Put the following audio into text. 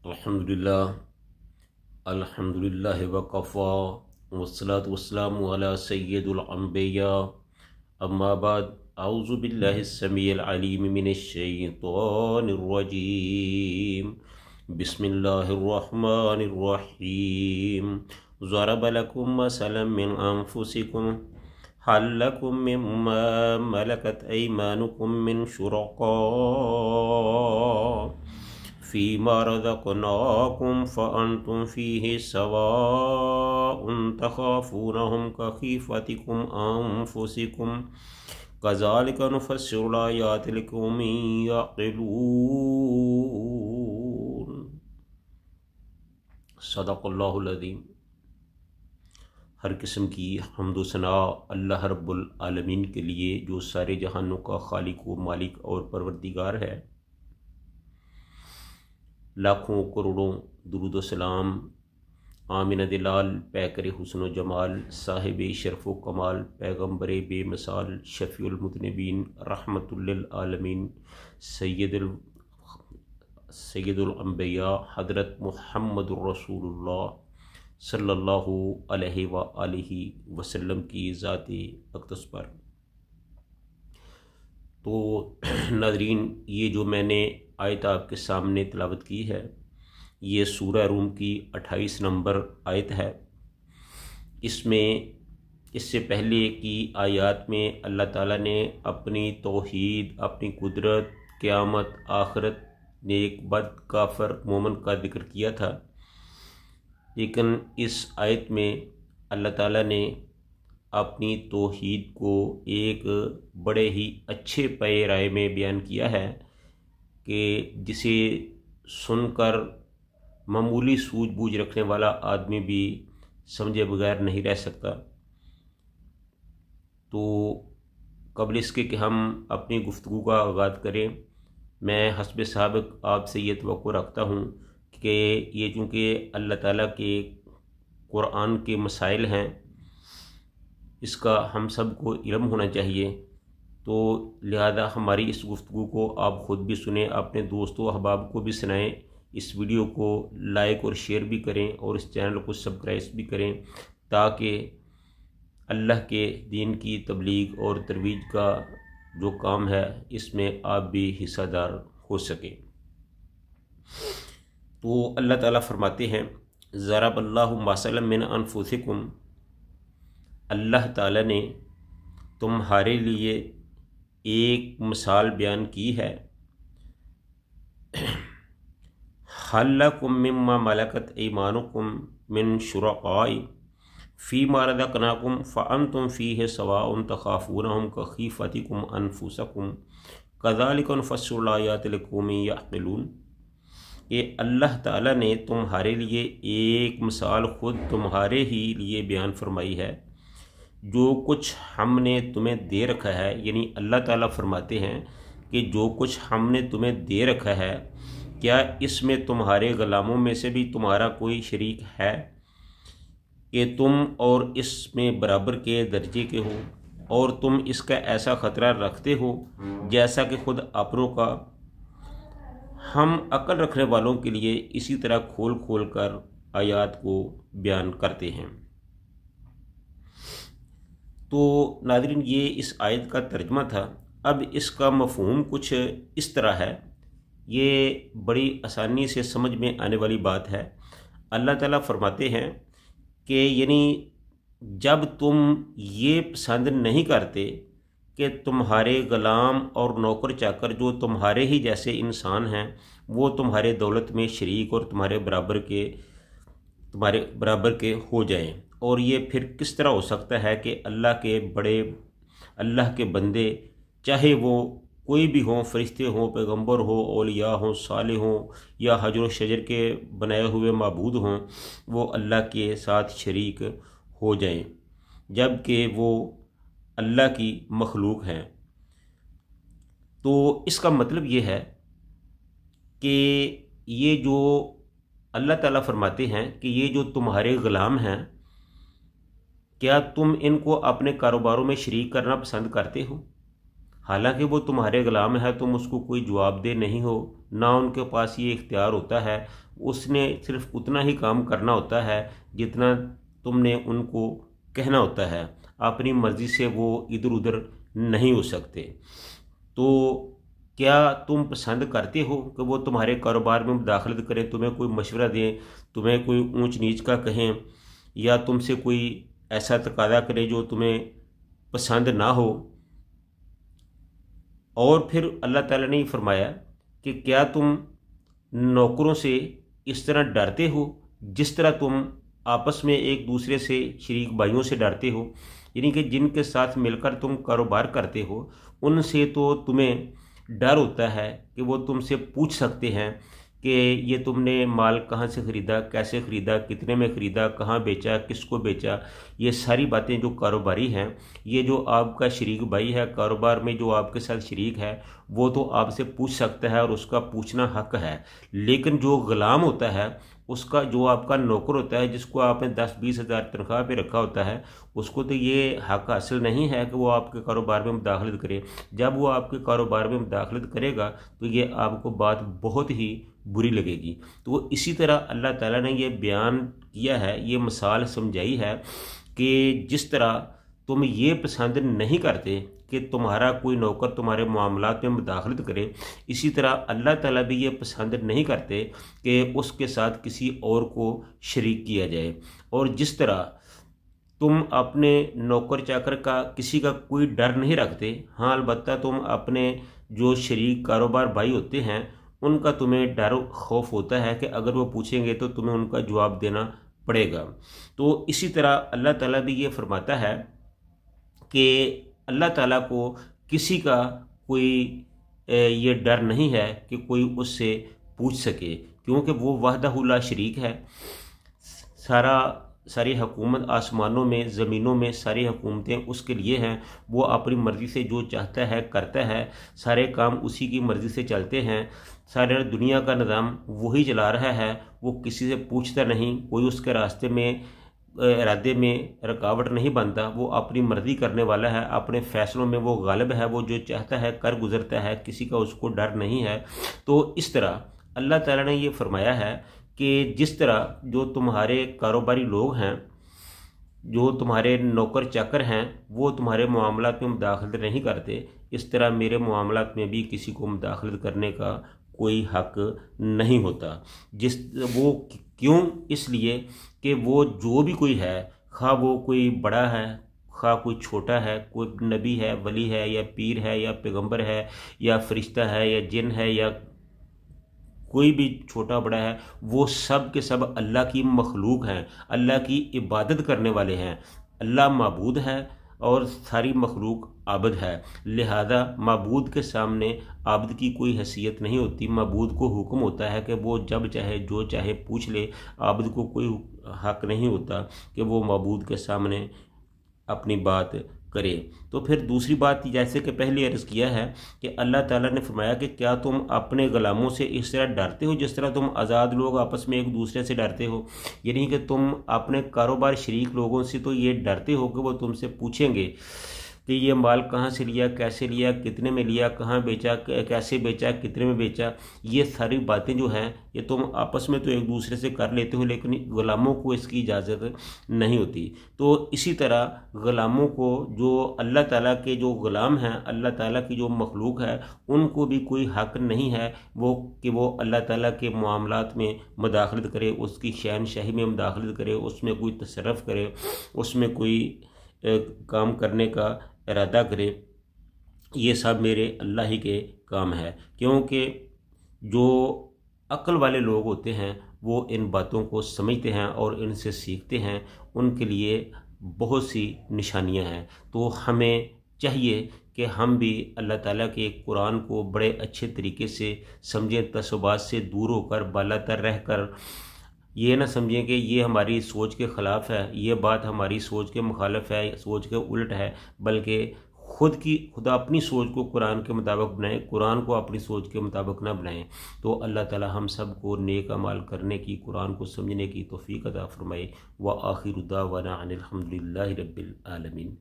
अल्हम्दुलिल्लाह वकफ़ा वस्सलातु वस्सलामु अला सय्यिदिल अंबिया अम्मा बाद अऊज़ु बिल्लाहिस समीइल अलीम मिनश शैतानिर रजीम बिस्मिल्लाहिर रहमानिर रहीम ज़रब लकुम मसलन मिन अनफुसिकुम हल लकुम मिम्मा मलकत अयमानुकुम मिन शुरका फ़ीमा रज़क़नाकुम फ़अंतुम फ़ीहि सवाउन तख़ाफ़ूनहुम कख़ीफ़तिकुम अनफुसिकुम कज़ालिका नुफ़स्सिलु आयाति लिक़ौमिन यअक़िलून। सदक़ल्लाहुल अज़ीम। हर किस्म की हम्द व सना अल्लाह रब्बुल आलमीन के लिए जो सारे जहानों का खालिक व मालिक और परवरदिगार है। लाखों करोड़ों दुरूद व सलाम आमिन दिलाल पैकर हुस्न जमाल साहिब शरफ़ व कमाल पैगम्बर बेमिसाल शफ़ीउल मुज़निबीन रहमतुल लिल आलमीन सय्यदुल अंबिया हज़रत मुहम्मदुर रसूलुल्लाह सल्लल्लाहु अलैहि व आलिहि वसल्लम की ज़ात अक़दस पर। तो नाज़रीन, ये जो मैंने आयत आपके सामने तिलावत की है, ये सूरह रूम की 28 नंबर आयत है। इसमें इससे पहले की आयत में अल्लाह ताला ने अपनी तौहीद, अपनी कुदरत, क़यामत, आखिरत, नेक, बद, काफर, मोमिन का जिक्र किया था। लेकिन इस आयत में अल्लाह ताला ने अपनी तौहीद को एक बड़े ही अच्छे पैराए में बयान किया है कि जिसे सुनकर मामूली सूझबूझ रखने वाला आदमी भी समझे बगैर नहीं रह सकता। तो कबल इसके कि हम अपनी गुफ्तगू का आगाज़ करें, मैं हस्ब साबिक़ आपसे ये तवक्को रखता हूँ कि ये चूँकि अल्लाह ताला के कुरान के मसाइल हैं, इसका हम सब को इल्म होना चाहिए। तो लिहाजा हमारी इस गुफ्तगू को आप ख़ुद भी सुने, अपने दोस्तों अहबाब को भी सुनाएं, इस वीडियो को लाइक और शेयर भी करें और इस चैनल को सब्सक्राइब भी करें, ताकि अल्लाह के दीन की तबलीग और तरवीज का जो काम है इसमें आप भी हिस्सेदार हो सकें। तो अल्लाह ताला फरमाते हैं, ज़रबल्लाहु मसलन मिन अनफुसिकुम, अल्लाह ताला ने तुम्हारे लिए एक मिसाल बयान की है। हल्लकुम मिम्मा मलकत ऐमानुकुम मिन शुरकाई फ़ीमा रज़क़नाकुम फ़अंतुम फ़ीहि सवाउन तख़ाफ़ूनहुम कख़ीफ़तिकुम अनफुसकुम कज़ालिका नुफ़स्सिलु आयाति लिक़ौमिन यअक़िलून। ये अल्लाह ताला ने तुम्हारे लिए एक मिसाल खुद तुम्हारे ही लिए बयान फरमाई है। जो कुछ हमने तुम्हें दे रखा है, यानी अल्लाह ताला फरमाते हैं कि जो कुछ हमने तुम्हें दे रखा है, क्या इसमें तुम्हारे ग़ुलामों में से भी तुम्हारा कोई शरीक है कि तुम और इसमें बराबर के दर्जे के हो, और तुम इसका ऐसा ख़तरा रखते हो जैसा कि खुद अपनों का। हम अक्ल रखने वालों के लिए इसी तरह खोल खोल कर आयात को बयान करते हैं। तो नाज़रीन, ये इस आयत का तर्जमा था। अब इसका मफ़हूम कुछ इस तरह है, ये बड़ी आसानी से समझ में आने वाली बात है। अल्लाह ताला फरमाते हैं कि यानी जब तुम ये पसंद नहीं करते कि तुम्हारे ग़ुलाम और नौकर चाकर जो तुम्हारे ही जैसे इंसान हैं वो तुम्हारे दौलत में शरीक और तुम्हारे बराबर के हो जाएं, और ये फिर किस तरह हो सकता है कि अल्लाह के बंदे, चाहे वो कोई भी हों, फरिश्ते हों, पैगंबर हो, औलिया हों, साले हों, या हजर व शजर के बनाए हुए माबूद हों, वो अल्लाह के साथ शरीक हो जाएं, जबकि वो अल्लाह की मखलूक हैं। तो इसका मतलब ये है कि ये जो अल्लाह ताला फरमाते हैं कि ये जो तुम्हारे ग़ुलाम हैं, क्या तुम इनको अपने कारोबारों में शरीक करना पसंद करते हो? हालांकि वो तुम्हारे ग़ुलाम है, तुम उसको कोई जवाबदेह नहीं हो, ना उनके पास ये इख्तियार होता है उसने सिर्फ उतना ही काम करना होता है जितना तुमने उनको कहना होता है। अपनी मर्ज़ी से वो इधर उधर नहीं हो सकते। तो क्या तुम पसंद करते हो कि वो तुम्हारे कारोबार में मुदाखलत करें, तुम्हें कोई मशवरा दें, तुम्हें कोई ऊंच नीच का कहें, या तुमसे कोई ऐसा तकादा करे जो तुम्हें पसंद ना हो? और फिर अल्लाह ताला ने फरमाया कि क्या तुम नौकरों से इस तरह डरते हो जिस तरह तुम आपस में एक दूसरे से शरीक भाइयों से डरते हो, यानी कि जिनके साथ मिलकर तुम कारोबार करते हो उनसे तो तुम्हें डर होता है कि वो तुमसे पूछ सकते हैं कि ये तुमने माल कहाँ से ख़रीदा, कैसे ख़रीदा, कितने में ख़रीदा, कहाँ बेचा, किसको बेचा। ये सारी बातें जो कारोबारी हैं, ये जो आपका शरीक भाई है कारोबार में, जो आपके साथ शरीक है, वो तो आपसे पूछ सकता है और उसका पूछना हक है। लेकिन जो ग़ुलाम होता है, उसका जो आपका नौकर होता है, जिसको आपने 10-20 हज़ार तनख्वाह पे रखा होता है, उसको तो ये हक हासिल नहीं है कि वो आपके कारोबार में मुदाखलत करे। जब वो आपके कारोबार में मुदाखलत करेगा तो ये आपको बात बहुत ही बुरी लगेगी। तो वो इसी तरह अल्लाह ताला ने ये बयान किया है, ये मिसाल समझाई है कि जिस तरह तुम ये पसंद नहीं करते कि तुम्हारा कोई नौकर तुम्हारे मामलात में मुदाखलत करे, इसी तरह अल्लाह ताला भी ये पसंद नहीं करते कि उसके साथ किसी और को शरीक किया जाए। और जिस तरह तुम अपने नौकर चाकर का किसी का कोई डर नहीं रखते, हाँ अलबत्ता तुम अपने जो शरीक कारोबार भाई होते हैं उनका तुम्हें डर खौफ होता है कि अगर वो पूछेंगे तो तुम्हें उनका जवाब देना पड़ेगा। तो इसी तरह अल्लाह ताला भी ये फरमाता है कि अल्लाह ताला को किसी का कोई ये डर नहीं है कि कोई उससे पूछ सके, क्योंकि वो वहदहू ला शरीक है। सारी हुकूमत आसमानों में, ज़मीनों में सारी हुकूमतें उसके लिए हैं। वो अपनी मर्ज़ी से जो चाहता है करता है, सारे काम उसी की मर्ज़ी से चलते हैं। सारे दुनिया का निज़ाम वही चला रहा है, वो किसी से पूछता नहीं, कोई उसके रास्ते में इरादे में रुकावट नहीं बनता। वो अपनी मर्ज़ी करने वाला है, अपने फ़ैसलों में वो गालिब है, वो जो चाहता है कर गुज़रता है, किसी का उसको डर नहीं है। तो इस तरह अल्लाह ताला ने ये फरमाया है कि जिस तरह जो तुम्हारे कारोबारी लोग हैं, जो तुम्हारे नौकर चाकर हैं, वो तुम्हारे मामलात में मुदाखलत नहीं करते, इस तरह मेरे मामलात में भी किसी को मुदाखलत करने का कोई हक नहीं होता। वो क्यों? इसलिए कि वो जो भी कोई है, खा वो कोई बड़ा है, खा कोई छोटा है, कोई नबी है, वली है, या पीर है, या पैगंबर है, या फरिश्ता है, या जिन है, या कोई भी छोटा बड़ा है, वो सब के सब अल्लाह की मखलूक हैं, अल्लाह की इबादत करने वाले हैं। अल्लाह माबूद है और सारी मखलूक आबद है। लिहाजा माबूद के सामने आबद की कोई हैसियत नहीं होती। माबूद को हुक्म होता है कि वो जब चाहे जो चाहे पूछ ले। आबद को कोई हक नहीं होता कि वो माबूद के सामने अपनी बात करे। तो फिर दूसरी बात, जैसे कि पहले अर्ज़ किया है कि अल्लाह ताला ने फरमाया कि क्या तुम अपने ग़ुलामों से इस तरह डरते हो जिस तरह तुम आज़ाद लोग आपस में एक दूसरे से डरते हो। यानी कि तुम अपने कारोबार शरीक लोगों से तो ये डरते हो कि वो तुमसे पूछेंगे कि ये माल कहाँ से लिया, कैसे लिया, कितने में लिया, कहाँ बेचा, कैसे बेचा, कितने में बेचा। ये सारी बातें जो हैं ये तुम आपस में तो एक दूसरे से कर लेते हो, लेकिन ग़ुलामों को इसकी इजाज़त नहीं होती। तो इसी तरह ग़ुलामों को, जो अल्लाह ताला के जो ग़ुलाम हैं, अल्लाह ताला की जो मखलूक है, उनको भी कोई हक़ नहीं है वो अल्लाह ताला के मामलात में मुदाखलत करे, उसकी शहनशाही में मुदाखलत करे, उसमें कोई तसर्रुफ़ करे, उसमें कोई काम करने का इरादा करे। ये सब मेरे अल्लाह ही के काम है, क्योंकि जो अक्ल वाले लोग होते हैं वो इन बातों को समझते हैं और इनसे सीखते हैं। उनके लिए बहुत सी निशानियां हैं। तो हमें चाहिए कि हम भी अल्लाह ताला के कुरान को बड़े अच्छे तरीके से समझें, तसव्वुफ़ात से दूर होकर, बालातर रहकर। ये ना समझें कि ये हमारी सोच के ख़िलाफ़ है, ये बात हमारी सोच के मुखालिफ है, सोच के उल्ट है, बल्कि खुद अपनी सोच को कुरान के मुताबिक बनाएं, कुरान को अपनी सोच के मुताबिक ना बनाएं। तो अल्लाह ताला हम सब को नेक अमाल करने की, कुरान को समझने की तौफ़ीक़ अता फ़रमाए। व आखिरु दावाना अनिल हम्दुलिल्लाहि रब्बिल आलमीन।